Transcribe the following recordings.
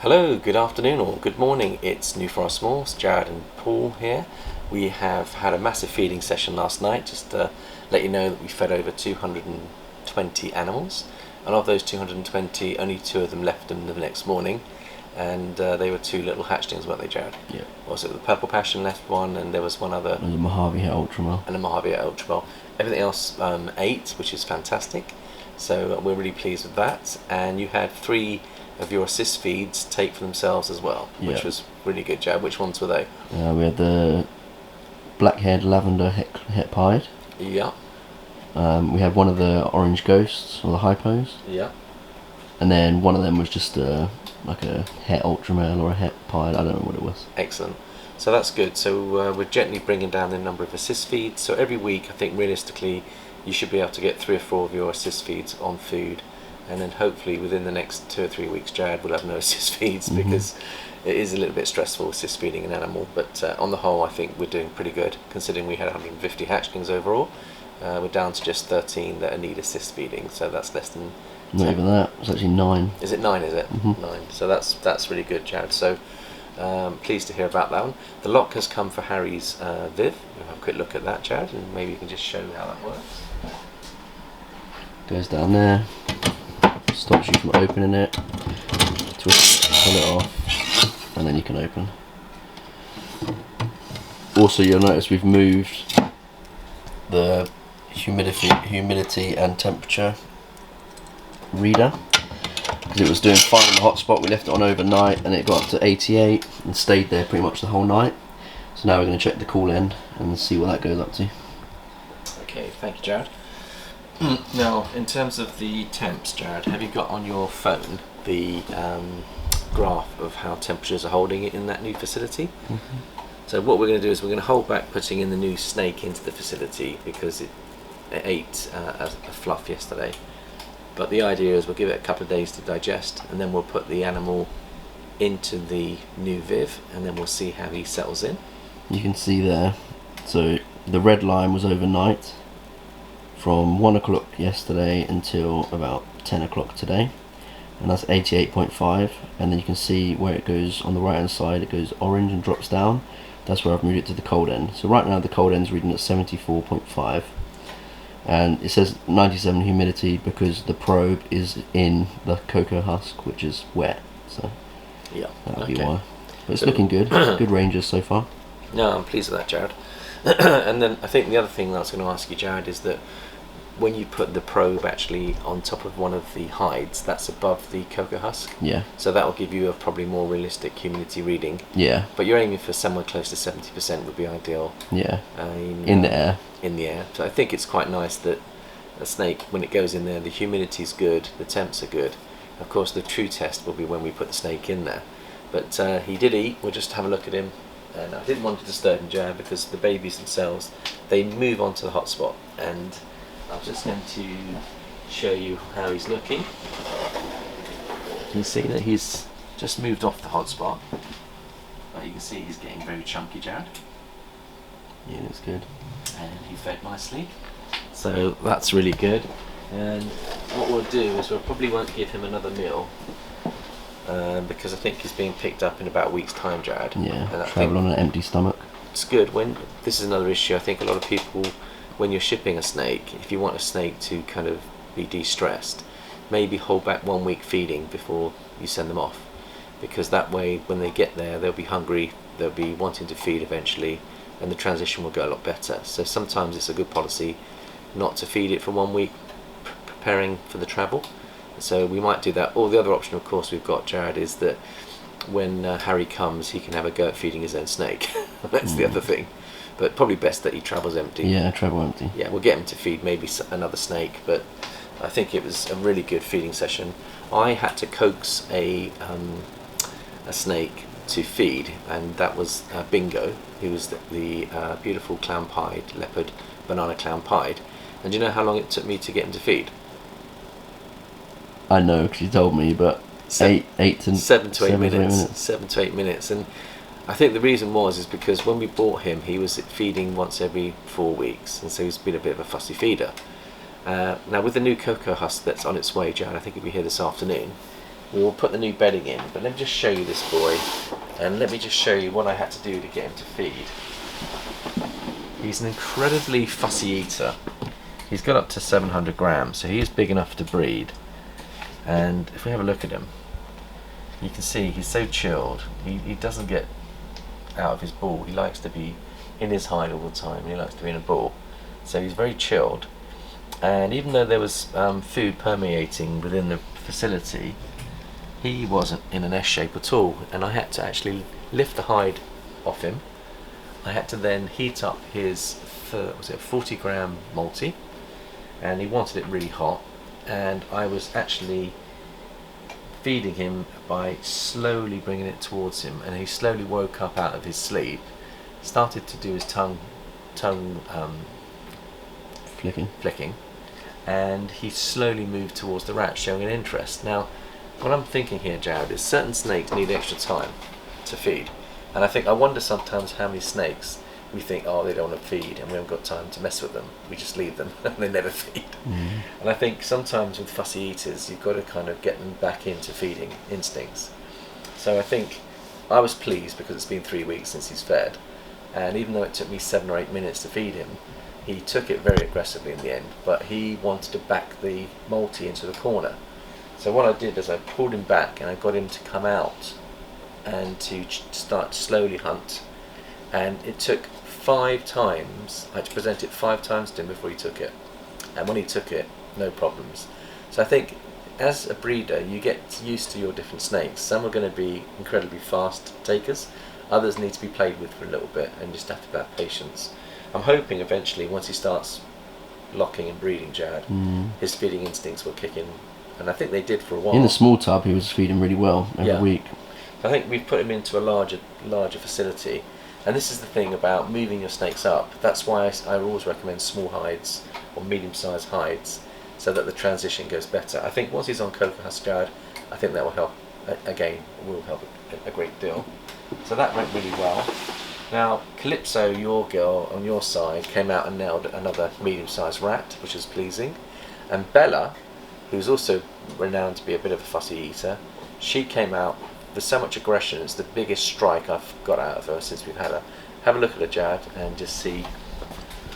Hello, good afternoon or good morning. It's New Forest Morphs, Jared and Paul here. We have had a massive feeding session last night. Just to let you know that we fed over 220 animals, and of those 220, only 2 of them left them the next morning, and they were 2 little hatchlings, weren't they, Jared? Yeah. Was it the Purple Passion left one, and there was one other? And the Mojave Het Ultramel. And the Mojave Het Ultramel. Everything else ate, which is fantastic. So we're really pleased with that. And you had 3 of your assist feeds take for themselves as well, which was really good, Jab. Which ones were they? We had the black-haired lavender het pied. Yeah. We had one of the orange ghosts, or the hypos. Yeah. And then one of them was just like a het ultramel or a het pied, I don't know what it was. Excellent. So that's good. So we're gently bringing down the number of assist feeds. So every week, I think realistically, you should be able to get 3 or 4 of your assist feeds on food. And then hopefully within the next 2 or 3 weeks, Jared will have no assist feeds because it is a little bit stressful assist feeding an animal. But on the whole, I think we're doing pretty good considering we had 150 hatchlings overall. We're down to just 13 that need assist feeding, so that's less than 10. Not even that. It's actually 9. Is it 9? Is it 9? So that's really good, Jared. So pleased to hear about that one. The lock has come for Harry's Viv. We'll have a quick look at that, Jared, and maybe you can just show me how that works. Goes down there. Stops you from opening it. Twist, pull it off, and then you can open. Also, you'll notice we've moved the humidity and temperature reader because it was doing fine in the hotspot. We left it on overnight and it got up to 88 and stayed there pretty much the whole night. So now we're going to check the cool end and see what that goes up to. Okay, thank you, Jared. Now, in terms of the temps, Jared, have you got on your phone the graph of how temperatures are holding it in that new facility? So what we're going to do is we're going to hold back putting in the new snake into the facility because it ate a fluff yesterday. But the idea is we'll give it a couple of days to digest, and then we'll put the animal into the new Viv, and then we'll see how he settles in. You can see there, so the red line was overnight from 1 o'clock yesterday until about 10 o'clock today, and that's 88.5, and then you can see where it goes on the right hand side, it goes orange and drops down. That's where I've moved it to the cold end. So right now the cold end's reading at 74.5, and it says 97 humidity because the probe is in the cocoa husk, which is wet, so yeah, that'll be why. But it's looking good. Good ranges so far. No, I'm pleased with that, Jared. And then I think the other thing that I was going to ask you, Jared, is that when you put the probe actually on top of one of the hides, that's above the cocoa husk. Yeah. So that will give you a probably more realistic humidity reading. Yeah. But you're aiming for somewhere close to 70% would be ideal. Yeah. In the air. In the air. So I think it's quite nice that a snake, when it goes in there, the humidity's good, the temps are good. Of course, the true test will be when we put the snake in there. But he did eat. We'll just have a look at him. And I didn't want to disturb him, Jared, because the babies themselves, they move onto the hotspot, and I'm just going to show you how he's looking. You can see that he's just moved off the hotspot, but you can see he's getting very chunky, Jared. Yeah, that's good. And he fed nicely, so that's really good. And what we'll do is we probably won't give him another meal because I think he's being picked up in about a week's time, Jared. Yeah, and travel on an empty stomach. It's good. When this is another issue, I think a lot of people, when you're shipping a snake, if you want a snake to kind of be de-stressed, maybe hold back 1 week feeding before you send them off, because that way when they get there they'll be hungry, they'll be wanting to feed eventually, and the transition will go a lot better. So sometimes it's a good policy not to feed it for 1 week preparing for the travel. So we might do that. Or the other option, of course, we've got, Jared, is that when Harry comes, he can have a go at feeding his own snake. That's the other thing. But probably best that he travels empty. Yeah, travel empty. Yeah, we'll get him to feed maybe another snake, but I think it was a really good feeding session. I had to coax a snake to feed, and that was Bingo, who was the beautiful clown-pied leopard, banana clown-pied. And do you know how long it took me to get him to feed? I know, because you told me, but 7 to 8 minutes. 7 to 8 minutes. And I think the reason is because when we bought him, he was feeding once every 4 weeks, and so he's been a bit of a fussy feeder. Now with the new cocoa husk that's on its way, Jan, I think it'll be here this afternoon, we will put the new bedding in. But let me just show you this boy, and let me just show you what I had to do to get him to feed. He's an incredibly fussy eater. He's got up to 700 grams, so he is big enough to breed. And if we have a look at him, you can see he's so chilled. He doesn't get out of his ball. He likes to be in his hide all the time, and he likes to be in a ball. So he's very chilled. And even though there was food permeating within the facility, he wasn't in an S shape at all. And I had to actually lift the hide off him. I had to then heat up his 40 gram multi, and he wanted it really hot. And I was actually feeding him by slowly bringing it towards him, and he slowly woke up out of his sleep, started to do his tongue flicking, and he slowly moved towards the rat, showing an interest. Now, what I'm thinking here, Jared, is certain snakes need extra time to feed, and I wonder sometimes how many snakes we think, oh, they don't want to feed and we haven't got time to mess with them, we just leave them and they never feed. And I think sometimes with fussy eaters you've got to kind of get them back into feeding instincts. So I think I was pleased because it's been 3 weeks since he's fed, and even though it took me 7 or 8 minutes to feed him, he took it very aggressively in the end, but he wanted to back the multi into the corner. So what I did is I pulled him back and I got him to come out and to start to slowly hunt, and it took 5 times. I had to present it 5 times to him before he took it, and when he took it, no problems. So I think as a breeder you get used to your different snakes. Some are going to be incredibly fast takers, others need to be played with for a little bit and just have to have patience. I'm hoping eventually once he starts locking and breeding, Jared, his feeding instincts will kick in, and I think they did for a while. In the small tub he was feeding really well every week. I think we've put him into a larger facility, and this is the thing about moving your snakes up. That's why I always recommend small hides or medium-sized hides, so that the transition goes better. I think once he's on cocoa husk, Jared, I think that will help, will help a great deal. So that went really well. Now, Calypso, your girl on your side, came out and nailed another medium-sized rat, which is pleasing. And Bella, who's also renowned to be a bit of a fussy eater, she came out with so much aggression. It's the biggest strike I've got out of her since we've had her. Have a look at her, Jared, and just see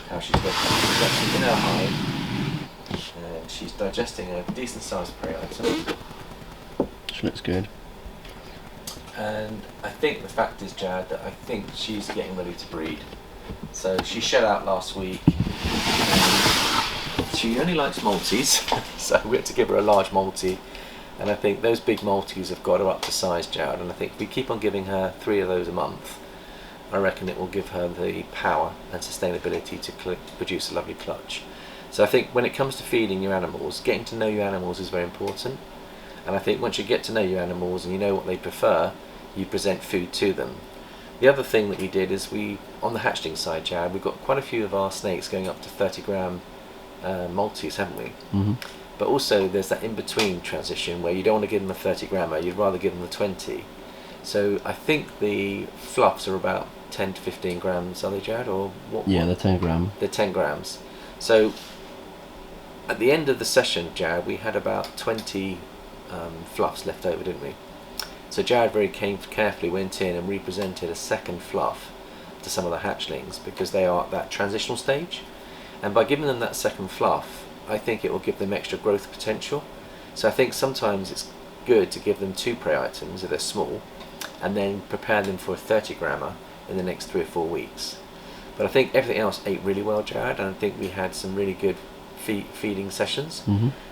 how she's looking. She's actually in her hide, and she's digesting a decent-sized prey item. She looks good. And I think the fact is, Jared, that I think she's getting ready to breed. So she shed out last week, and she only likes multis, so we had to give her a large multi, and I think those big multis have got her up to size, Jared, and I think if we keep on giving her 3 of those a month, I reckon it will give her the power and sustainability to produce a lovely clutch. So I think when it comes to feeding your animals, getting to know your animals is very important, and I think once you get to know your animals and you know what they prefer, you present food to them. The other thing that we did is on the hatchling side, Jared, we've got quite a few of our snakes going up to 30 gram multis, haven't we? But also there's that in-between transition where you don't want to give them a 30 grammer, you'd rather give them a 20. So I think the fluffs are about 10 to 15 grams, are they, Jared? Or what? Yeah, they're 10 gram. They're 10 grams. So at the end of the session, Jared, we had about 20 fluffs left over, didn't we? So Jared very carefully went in and represented a second fluff to some of the hatchlings because they are at that transitional stage, and by giving them that second fluff, I think it will give them extra growth potential. So I think sometimes it's good to give them 2 prey items if they're small, and then prepare them for a 30 grammer in the next 3 or 4 weeks. But I think everything else ate really well, Jared, and I think we had some really good feeding sessions.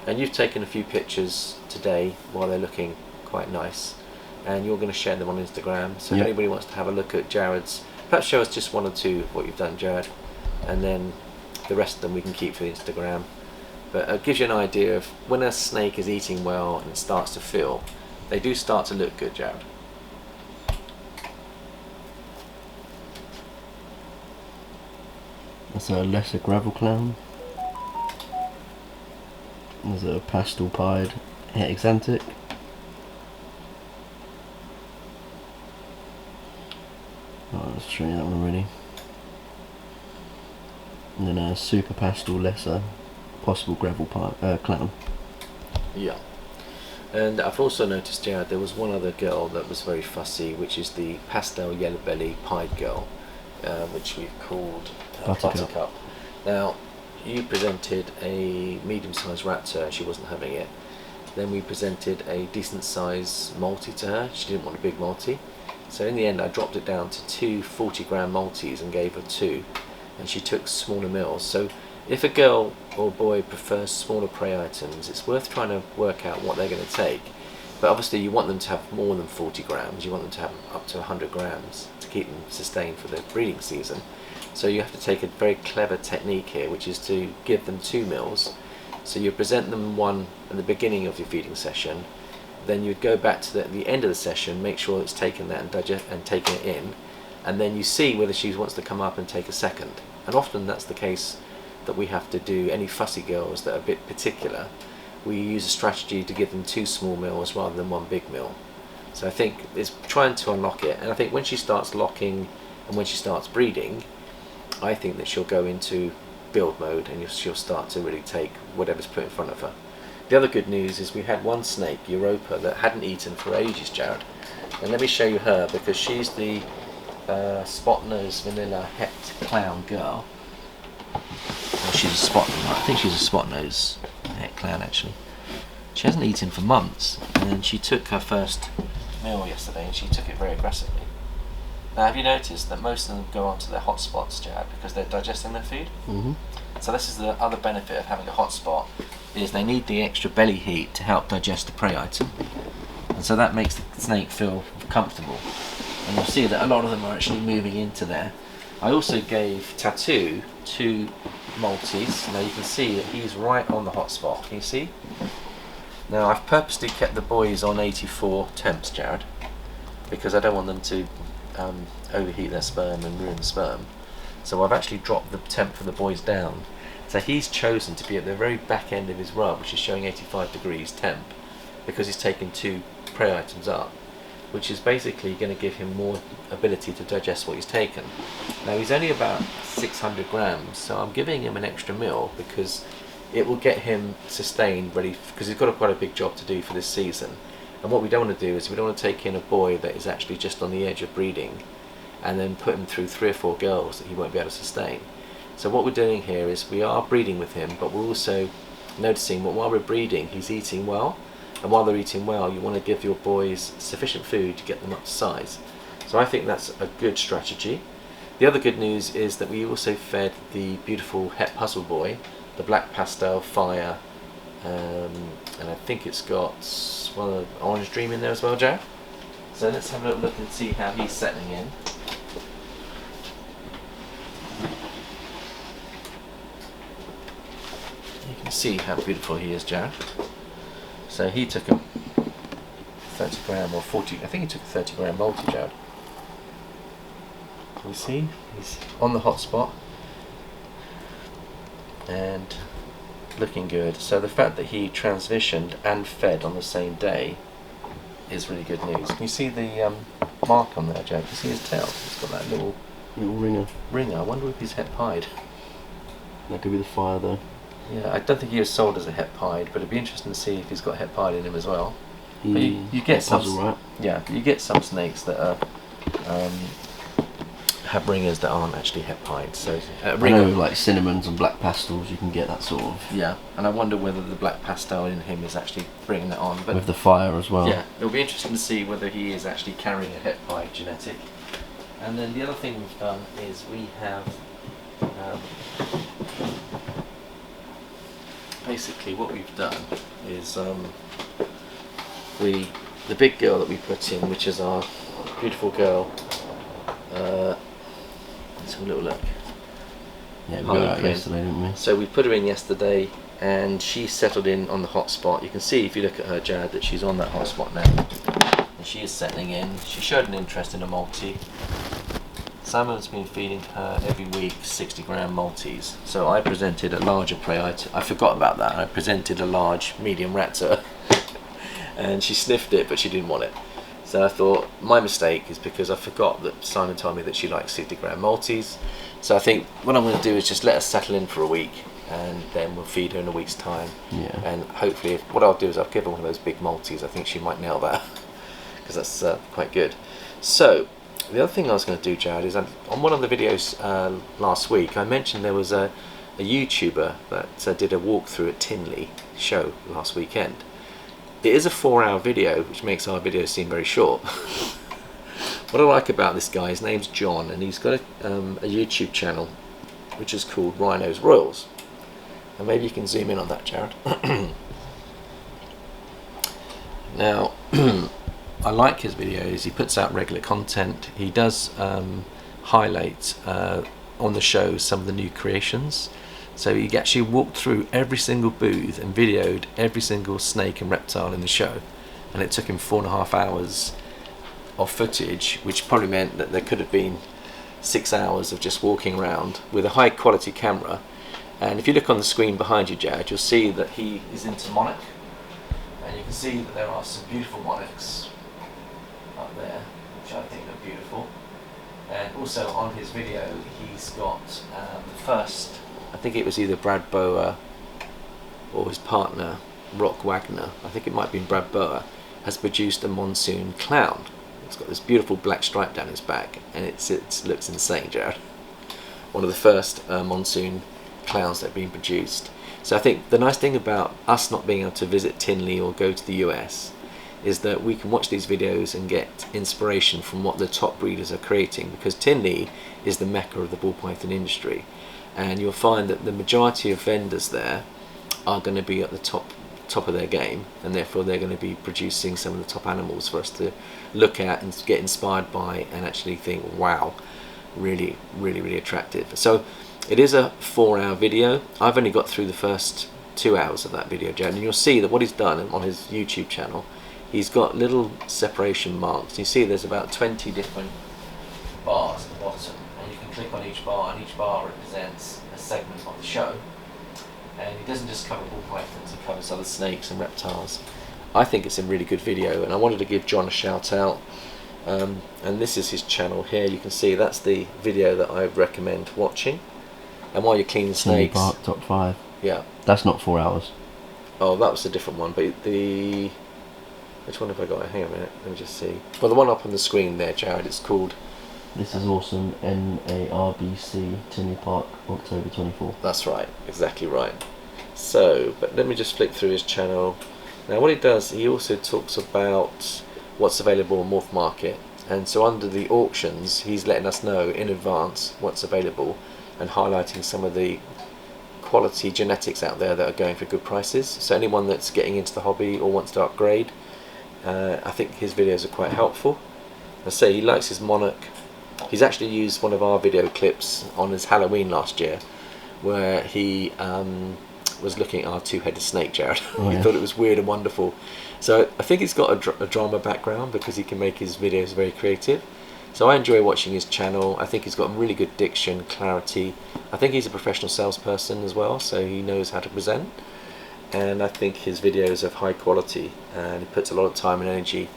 And you've taken a few pictures today while they're looking quite nice, and you're going to share them on Instagram. So if anybody wants to have a look at Jared's, perhaps show us just 1 or 2 of what you've done, Jared, and then the rest of them we can keep for the Instagram. But it gives you an idea of when a snake is eating well and it starts to fill, they do start to look good, Jared. That's a lesser gravel clown. There's a pastel pied exantic. Oh, let's show you that one already. And then a super pastel lesser possible gravel clown. Yeah. And I've also noticed, Jared, there was one other girl that was very fussy, which is the pastel yellow belly pied girl, which we've called Buttercup. Now, you presented a medium-sized raptor and she wasn't having it. Then we presented a decent-sized multi to her. She didn't want a big multi. So in the end I dropped it down to 2 40-gram multis and gave her 2, and she took smaller meals. So if a girl or boy prefers smaller prey items, it's worth trying to work out what they're going to take. But obviously you want them to have more than 40 grams, you want them to have up to 100 grams to keep them sustained for the breeding season. So you have to take a very clever technique here, which is to give them 2 meals. So you present them one at the beginning of your feeding session, then you'd go back to the end of the session, make sure it's taken that and digest and taken it in, and then you see whether she wants to come up and take a second. And often that's the case that we have to do. Any fussy girls that are a bit particular, we use a strategy to give them 2 small meals rather than 1 big meal. So I think it's trying to unlock it, and I think when she starts locking and when she starts breeding, I think that she'll go into build mode and she'll start to really take whatever's put in front of her. The other good news is we had one snake, Europa, that hadn't eaten for ages, Jared. And let me show you her, because she's the spot-nosed vanilla het clown girl. Well, she's a I think she's a spot-nosed het clown actually. She hasn't eaten for months, and she took her first meal yesterday and she took it very aggressively. Now, have you noticed that most of them go onto their hot spots, Jared, because they're digesting their food? Mm-hmm. So this is the other benefit of having a hot spot, is they need the extra belly heat to help digest the prey item. And so that makes the snake feel comfortable. And you'll see that a lot of them are actually moving into there. I also gave Tattoo 2 multis. Now you can see that he's right on the hot spot. Can you see? Now I've purposely kept the boys on 84 temps, Jared, because I don't want them to overheat their sperm and ruin the sperm. So I've actually dropped the temp for the boys down. So he's chosen to be at the very back end of his rub, which is showing 85 degrees temp, because he's taken 2 prey items up, which is basically going to give him more ability to digest what he's taken. Now he's only about 600 grams, so I'm giving him an extra meal because it will get him sustained, ready, because he's got quite a big job to do for this season. And what we don't want to do is we don't want to take in a boy that is actually just on the edge of breeding and then put him through 3 or 4 girls that he won't be able to sustain. So what we're doing here is we are breeding with him, but we're also noticing that while we're breeding he's eating well, and while they're eating well you want to give your boys sufficient food to get them up to size. So I think that's a good strategy. The other good news is that we also fed the beautiful het puzzle boy, the black pastel fire, and I think it's got one orange dream in there as well, Joe. So let's have a little look and see how he's settling in. You can see how beautiful he is, Jared. So he took a 30 gram or 40, I think he took a 30 gram multi, Jared. You see, he's on the hot spot and looking good. So the fact that he transitioned and fed on the same day is really good news. Can you see the mark on there, Jared? Can you see his tail? It's got that little ringer. I wonder if he's het pied. That could be the fire though. Yeah, I don't think he was sold as a het pied, but it'd be interesting to see if he's got het pied in him as well. But you get some, puzzle, right? Yeah, you get some snakes that are have ringers that aren't actually het pied. So I know, like cinnamons and black pastels, you can get that sort of. Yeah, and I wonder whether the black pastel in him is actually bringing that on. But with the fire as well. Yeah, it'll be interesting to see whether he is actually carrying a het pied genetic. And then the other thing we've done is we have basically what we've done is the big girl that we put in, which is our beautiful girl. Let's have a little look. Yeah, we got her out yesterday, didn't we? So we put her in yesterday and she settled in on the hot spot. You can see if you look at her, Jared, that she's on that hot spot now. And she is settling in. She showed an interest in a multi. Simon's been feeding her every week 60 gram multis. So I presented a larger prey item. I forgot about that. I presented a large medium rat to her. And she sniffed it, but she didn't want it. So I thought, my mistake is because I forgot that Simon told me that she likes 60 gram multis. So I think what I'm going to do is just let her settle in for a week. and then we'll feed her in a week's time. Yeah. And hopefully, what I'll do is I'll give her one of those big multis. I think she might nail that because that's quite good. So the other thing I was going to do, Jared, is on one of the videos last week I mentioned there was a YouTuber that did a walkthrough at Tinley show last weekend. It is a 4-hour video, which makes our video seem very short. What I like about this guy, his name's John, and he's got a YouTube channel which is called Ryno's Royals. And maybe you can zoom in on that, Jared. Now, I like his videos. He puts out regular content. He does highlight on the show some of the new creations. So he actually walked through every single booth and videoed every single snake and reptile in the show. And it took him 4.5 hours of footage, which probably meant that there could have been 6 hours of just walking around with a high quality camera. And if you look on the screen behind you, Jared, you'll see that he is into monarch. And you can see that there are some beautiful monarchs up there, which I think are beautiful. And also on his video, he's got the first, I think it was either Brad Boa or his partner, Rock Wagner, I think it might have been Brad Boa, has produced a monsoon clown. It's got this beautiful black stripe down his back, and it looks insane, Jared. One of the first monsoon clowns that have been produced. So I think the nice thing about us not being able to visit Tinley or go to the US is that we can watch these videos and get inspiration from what the top breeders are creating, because Tinley is the mecca of the ball python industry, and you'll find that the majority of vendors there are going to be at the top of their game, and therefore they're going to be producing some of the top animals for us to look at and get inspired by and actually think, wow, really attractive. So it is a 4-hour video. I've only got through the first 2 hours of that video, Jan, and you'll see that what he's done on his YouTube channel, he's got little separation marks. You see there's about 20 different bars at the bottom, and you can click on each bar, and each bar represents a segment of the show. And he doesn't just cover ball pythons, he covers other snakes and reptiles. I think it's a really good video, and I wanted to give John a shout out. And this is his channel here. You can see that's the video that I recommend watching. And while you're cleaning snakes, Park top 5. Yeah. That's not 4 hours. Oh, that was a different one. But the which one have I got? Hang on a minute. Let me just see. Well, the one up on the screen there, Jared. It's called. This is awesome. NARBC Tinley Park, October 24th. That's right. Exactly right. So, but let me just flick through his channel. Now, what he does, he also talks about what's available on Morph Market, and so under the auctions, he's letting us know in advance what's available and highlighting some of the quality genetics out there that are going for good prices. So anyone that's getting into the hobby or wants to upgrade, I think his videos are quite helpful. I say he likes his monarch. He's actually used one of our video clips on his Halloween last year, where he was looking at our 2-headed snake, Jared. Oh, He yeah. thought it was weird and wonderful. So I think he's got a drama background because he can make his videos very creative. So I enjoy watching his channel. I think he's got really good diction, clarity. I think he's a professional salesperson as well, so he knows how to present. And I think his videos are of high quality, and he puts a lot of time and energy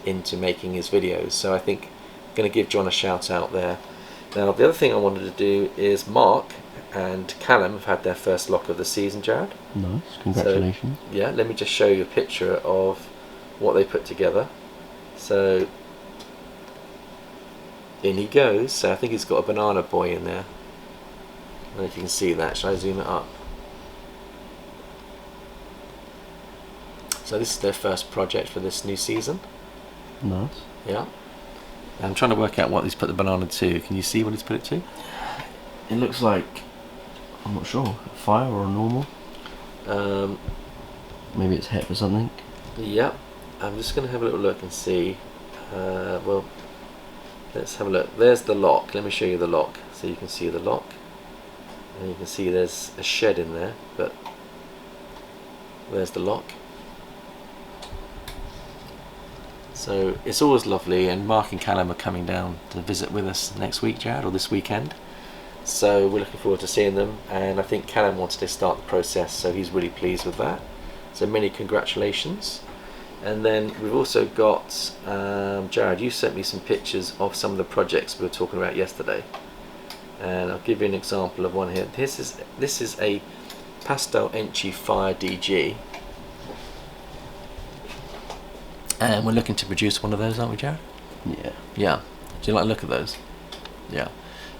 into making his videos. So I think I'm going to give John a shout out there. Now, the other thing I wanted to do is Mark and Callum have had their first lock of the season, Jared. Nice, congratulations. So, yeah, let me just show you a picture of what they put together. So in he goes. So I think he's got a banana boy in there. I don't know if you can see that. Shall I zoom it up? So this is their first project for this new season. Nice. Yeah. I'm trying to work out what he's put the banana to. Can you see what he's put it to? It looks like, I'm not sure, a fire or a normal. Maybe it's hep or something. Yeah. I'm just going to have a little look and see. Well, let's have a look. There's the lock. Let me show you the lock. So you can see the lock. And you can see there's a shed in there, but there's the lock. So it's always lovely, and Mark and Callum are coming down to visit with us next week, Jared, or this weekend. So we're looking forward to seeing them, and I think Callum wanted to start the process, so he's really pleased with that. So many congratulations. And then we've also got, Jared, you sent me some pictures of some of the projects we were talking about yesterday. And I'll give you an example of one here. This is a Pastel Enchi Fire DG. And we're looking to produce one of those, aren't we, Jared? Yeah. Yeah. Do you like the look of those? Yeah.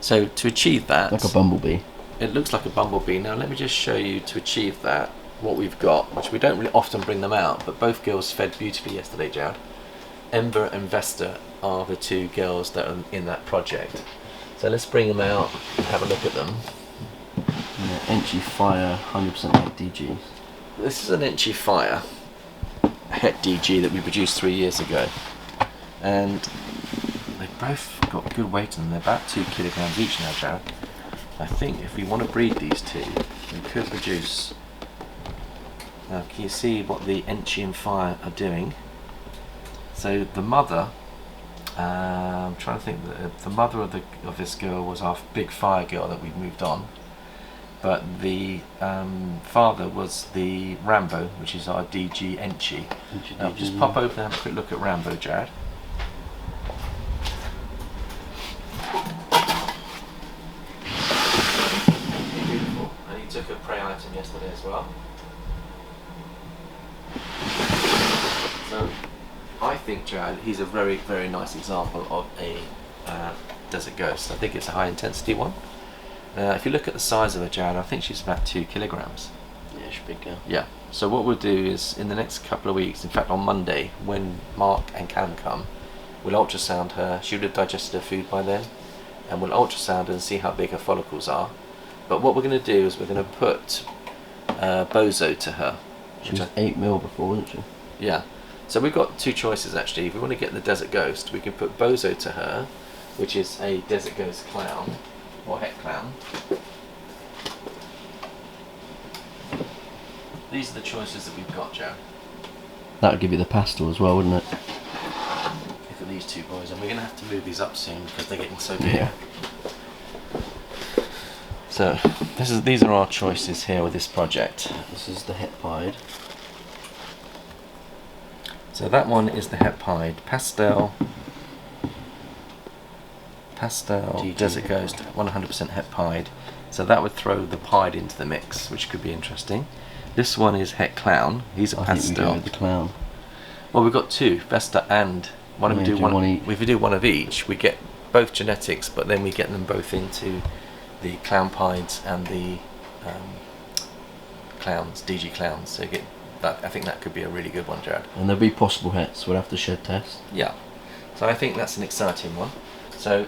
So to achieve that... Like a bumblebee. It looks like a bumblebee. Now let me just show you, to achieve that, what we've got, which we don't really often bring them out, but both girls fed beautifully yesterday, Jared. Ember and Vesta are the two girls that are in that project. So let's bring them out and have a look at them. Yeah, Enchi Fire 100% like DG. This is an Enchi Fire Het DG that we produced 3 years ago, and they've both got good weight in them. They're about 2 kilograms each now, Jared. I think if we want to breed these two, we could produce. Now, can you see what the Enchi and Fire are doing? So the mother, I'm trying to think. The mother of this girl was our big fire girl that we've moved on. But the father was the Rambo, which is our DG Enchi. Now just pop open and have a quick look at Rambo, Jared. Beautiful. And he took a prey item yesterday as well. So I think, Jared, he's a very, very nice example of a desert ghost. I think it's a high intensity one. If you look at the size of her, Jared, I think she's about 2 kilograms. Yeah, she's a big girl. Yeah. So what we'll do is, in the next couple of weeks, in fact on Monday, when Mark and Callum come, we'll ultrasound her. She would have digested her food by then, and we'll ultrasound her and see how big her follicles are. But what we're going to do is we're going to put Bozo to her. She was 8 mil before, wasn't she? Yeah. So we've got 2 choices actually. If we want to get the desert ghost, we can put Bozo to her, which is a desert ghost clown. Or Het clown. These are the choices that we've got, Joe. That would give you the pastel as well, wouldn't it? Look at these 2 boys, and we're going to have to move these up soon because they're getting so big. Yeah. So these are our choices here with this project. This is the Het Pied. So that one is the Het Pied. Pastel DG. Desert Ghost, 100% Het Pied. So that would throw the Pied into the mix, which could be interesting. This one is Het Clown. He's a I pastel. think we go with the clown. Well, we've got 2, Vesta and why don't we do one each? If we do one of each, we get both genetics, but then we get them both into the clown pieds and the clowns, DG clowns. So you get that. I think that could be a really good one, Jared. And there'll be possible hets. We'll have to shed test. Yeah. So I think that's an exciting one. So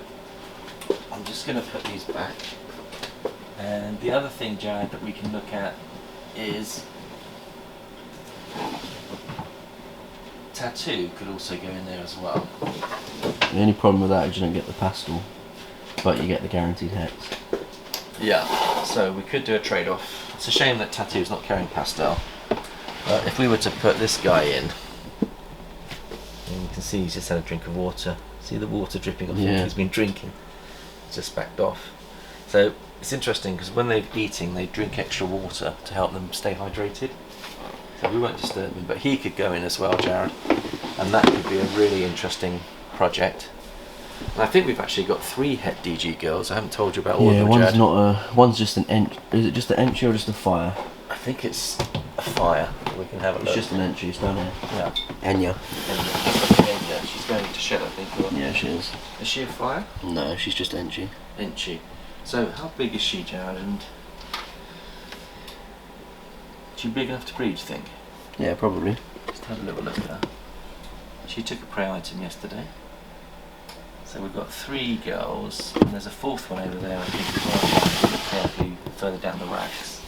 I'm just going to put these back. And the other thing, Jared, that we can look at is tattoo could also go in there as well. The only problem with that is you don't get the pastel, but you get the guaranteed hets. Yeah, so we could do a trade-off. It's a shame that tattoo's not carrying pastel. If we were to put this guy in, and you can see he's just had a drink of water. See the water dripping off him? He's been drinking. It's just backed off. So it's interesting because when they're eating, they drink extra water to help them stay hydrated. So we won't disturb him, but he could go in as well, Jared, and that could be a really interesting project. And I think we've actually got 3 Het DG girls. I haven't told you about all of them, one's Jared. not a. One's just an Enchi. Is it just an Enchi or just a Fire? I think it's a Fire. We can have a look. It's just an Enchi. It's down here. Yeah. Enya. Enya. She's going to shed, I think. Or... Yeah, she is. Is she a Fire? No, she's just Enchi. Enchi. So how big is she, Jared? And is she big enough to breed, do you think? Yeah, probably. Just have a little look at her. She took a prey item yesterday. So we've got 3 girls, and there's a 4th one over there, I think, as well. Look carefully further down the racks.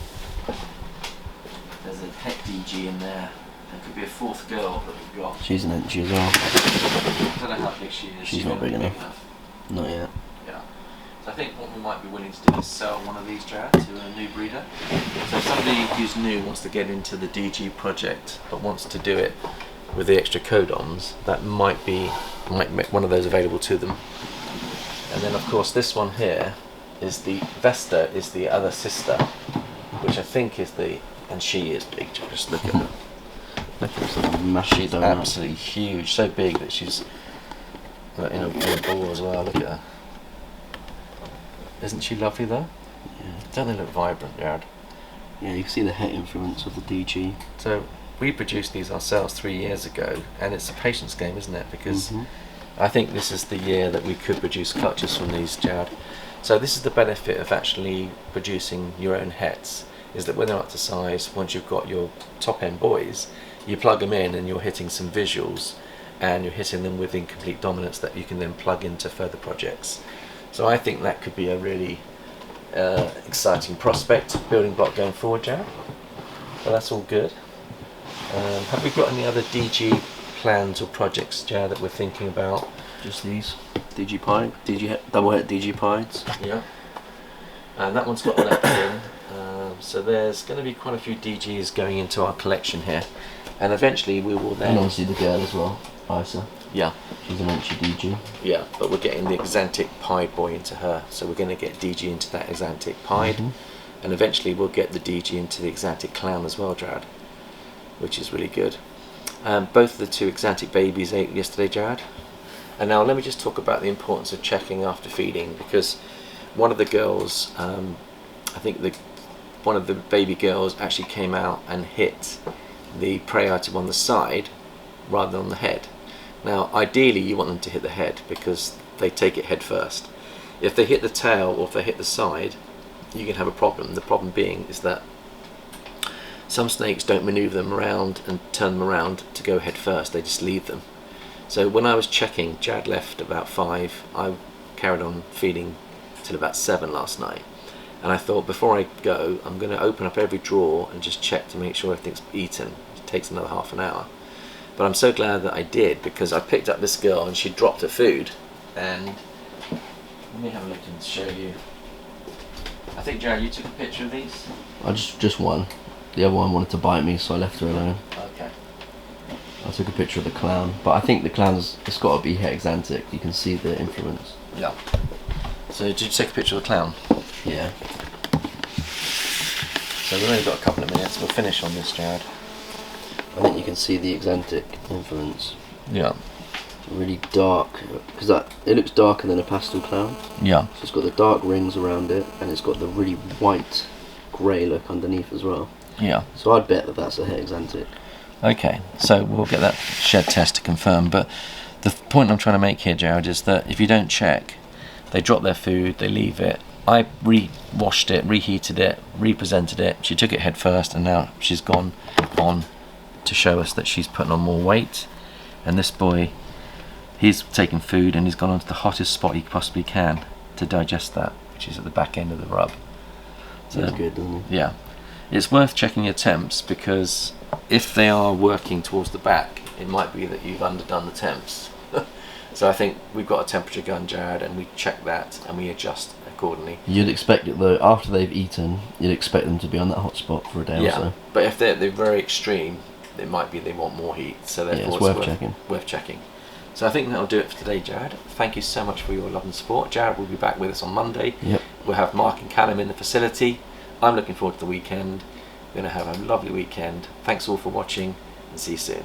There's a Het DG in there. There could be a 4th girl that we've got. She's an Enchi as well. I don't know how big she is. She's not big enough. Not yet. Yeah. So I think what we might be willing to do is sell one of these, Jared, to a new breeder. So if somebody who's new wants to get into the DG project but wants to do it with the extra codons, that might make one of those available to them. And then of course this one here is the Vesta, is the other sister, which I think is the, and she is big. Just look at her. Look at her. She's absolutely huge, so big that she's in a ball as well. Look at her. Isn't she lovely though? Yeah. Don't they look vibrant, Jared? Yeah, you can see the het influence of the DG. So we produced these ourselves 3 years ago, and it's a patience game, isn't it? Because I think this is the year that we could produce clutches from these, Jared. So this is the benefit of actually producing your own hets, is that when they're up to size, once you've got your top end boys, you plug them in and you're hitting some visuals, and you're hitting them with incomplete dominance that you can then plug into further projects. So I think that could be a really exciting prospect, building block going forward, Jared. Well, that's all good. Have we got any other DG plans or projects, Jared, that we're thinking about? Just these DG pipe, double het DG pies. Yeah. And that one's got an X in. So there's going to be quite a few DGs going into our collection here, and eventually we will then. And obviously the girl as well, Isa. Yeah. She's an Enchi DG. Yeah, but we're getting the Exantic Pied boy into her, so we're going to get DG into that Exantic Pied, and eventually we'll get the DG into the Exantic Clown as well, Jared, which is really good. Both of the two Exantic babies ate yesterday, Jared. And now let me just talk about the importance of checking after feeding, because one of the girls, I think one of the baby girls actually came out and hit the prey item on the side rather than on the head. Now ideally you want them to hit the head because they take it head first. If they hit the tail or if they hit the side, you can have a problem. The problem being is that some snakes don't maneuver them around and turn them around to go head first, they just leave them. So when I was checking, Jad left about 5, I carried on feeding till about 7 last night. And I thought before I go, I'm going to open up every drawer and just check to make sure everything's eaten. It takes another half an hour. But I'm so glad that I did, because I picked up this girl and she dropped her food. And let me have a look and show you. I think, Jared, you took a picture of these? I just one. The other one wanted to bite me, so I left her alone. Okay. I took a picture of the clown, but I think the clown's, it's got to be het Exantic. You can see the influence. Yeah. So did you take a picture of the clown? Yeah. So we've only got a couple of minutes. We'll finish on this, Jared. I think you can see the Exantic influence. Yeah. Really dark, because it looks darker than a pastel clown. Yeah. So it's got the dark rings around it, and it's got the really white, grey look underneath as well. Yeah. So I'd bet that that's a het Exantic. Okay, so we'll get that shed test to confirm, but the point I'm trying to make here, Jared, is that if you don't check, they drop their food, they leave it. I re-washed it, reheated it, represented it. She took it head first, and now she's gone on to show us that she's putting on more weight. And this boy, he's taken food and he's gone onto the hottest spot he possibly can to digest that, which is at the back end of the rub. So That's good, doesn't it? yeah, it's worth checking your temps, because if they are working towards the back, it might be that you've underdone the temps. So I think we've got a temperature gun, Jared, and we check that and we adjust accordingly. You'd expect it though, after they've eaten, you'd expect them to be on that hot spot for a day or so. But if they're very extreme, it might be they want more heat, so therefore it's worth checking. Worth checking. So I think that'll do it for today, Jared. Thank you so much for your love and support. Jared will be back with us on Monday. Yep. We'll have Mark and Callum in the facility. I'm looking forward to the weekend. We're going to have a lovely weekend. Thanks all for watching, and see you soon.